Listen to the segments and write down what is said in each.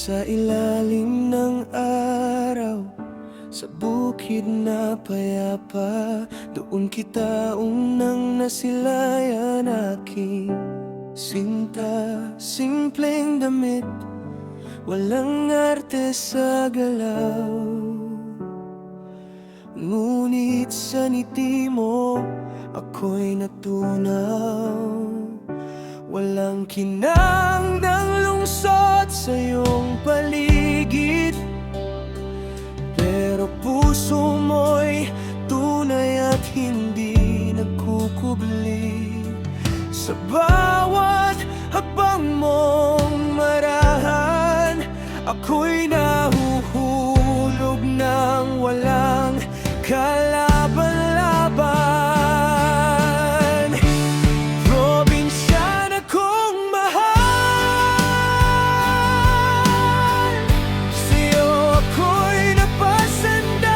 Sa ilalim ng araw, sa bukid na payapa, doon kita unang nasilayan aking sinta. Simpleng damit, walang arte sa galaw, ngunit sa ngiti mo ako'y natunaw. Walang kinang ng lungsod sa iyong paligid, pero puso mo'y tunay at hindi nagkukubli. Sa bawat habang mong marahan, ako'y nahuhulog ng walang kalaban-laban. Probinsyana kong mahal, sa'yo ako'y napasandal.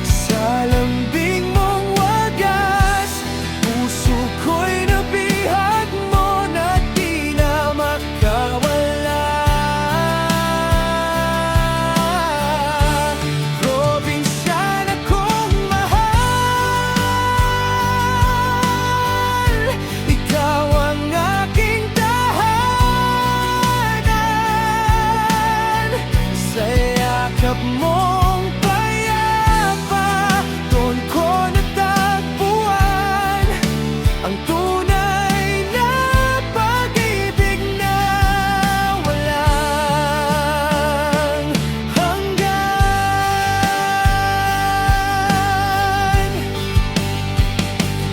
Sa lambing mong wagas, puso ko'y nabihag mo na di na makawala. Probinsyana kong mahal, ikaw ang aking tahanan. Sa yakap mong payapa, doon ko natagpuan ang tunay na pag-ibig na walang hanggan.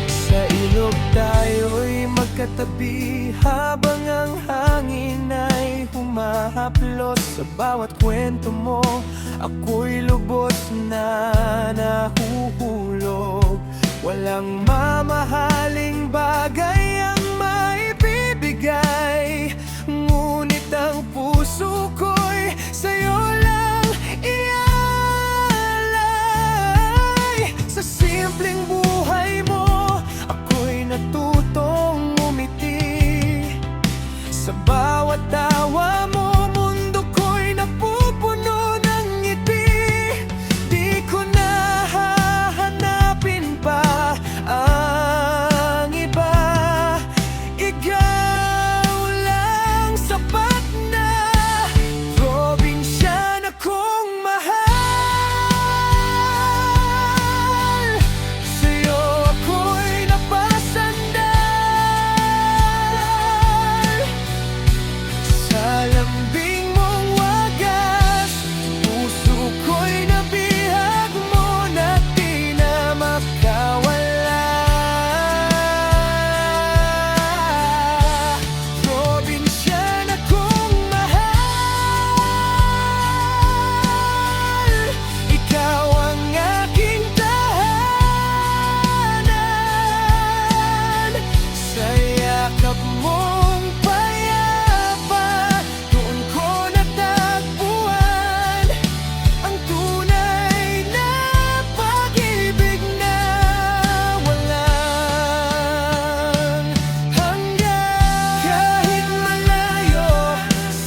Sa ilog tayo'y magkatabi, habang ang hangin ay humahaplos. Sa bawat kwento mo ako'y lubos na nahuhulog. Walang mamahaling bagay ang maibibigay, ngunit ang puso ko'y sa'yo lang ialay. Sa simpleng buhay mo ako'y natutong umiti. Sa bawat tawa mo, mundo ko'y napupuno ng ngiti. Di ko na hahanapin pa ang iba, ikaw lang sapat na. Probinsyana kong mahal, sa'yo ako'y napasandal. Sa lambing mong wagas, puso ko'y nabihag mo na di na makawala. Probinsyana kong mahal, ikaw ang aking tahanan. Sa yakap mong payapa, doon ko natagpuan ang tunay na pag-ibig na walang hanggan. Kahit malayo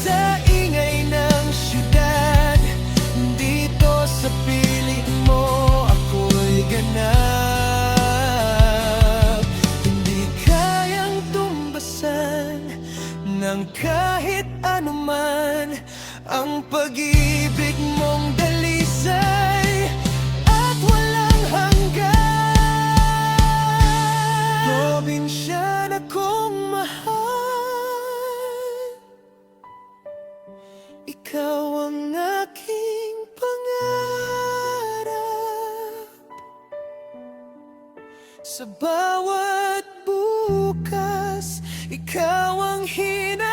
sa ingay ng syudad, dito sa piling mo ako'y ganap. Hindi kayang tumbasan ng kahit anuman ang pag-ibig mong dalisay at walang hanggan. Probinsyana kong mahal, ikaw ang aking pangarap. Sa bawat bukas, ikaw ang hinahangad.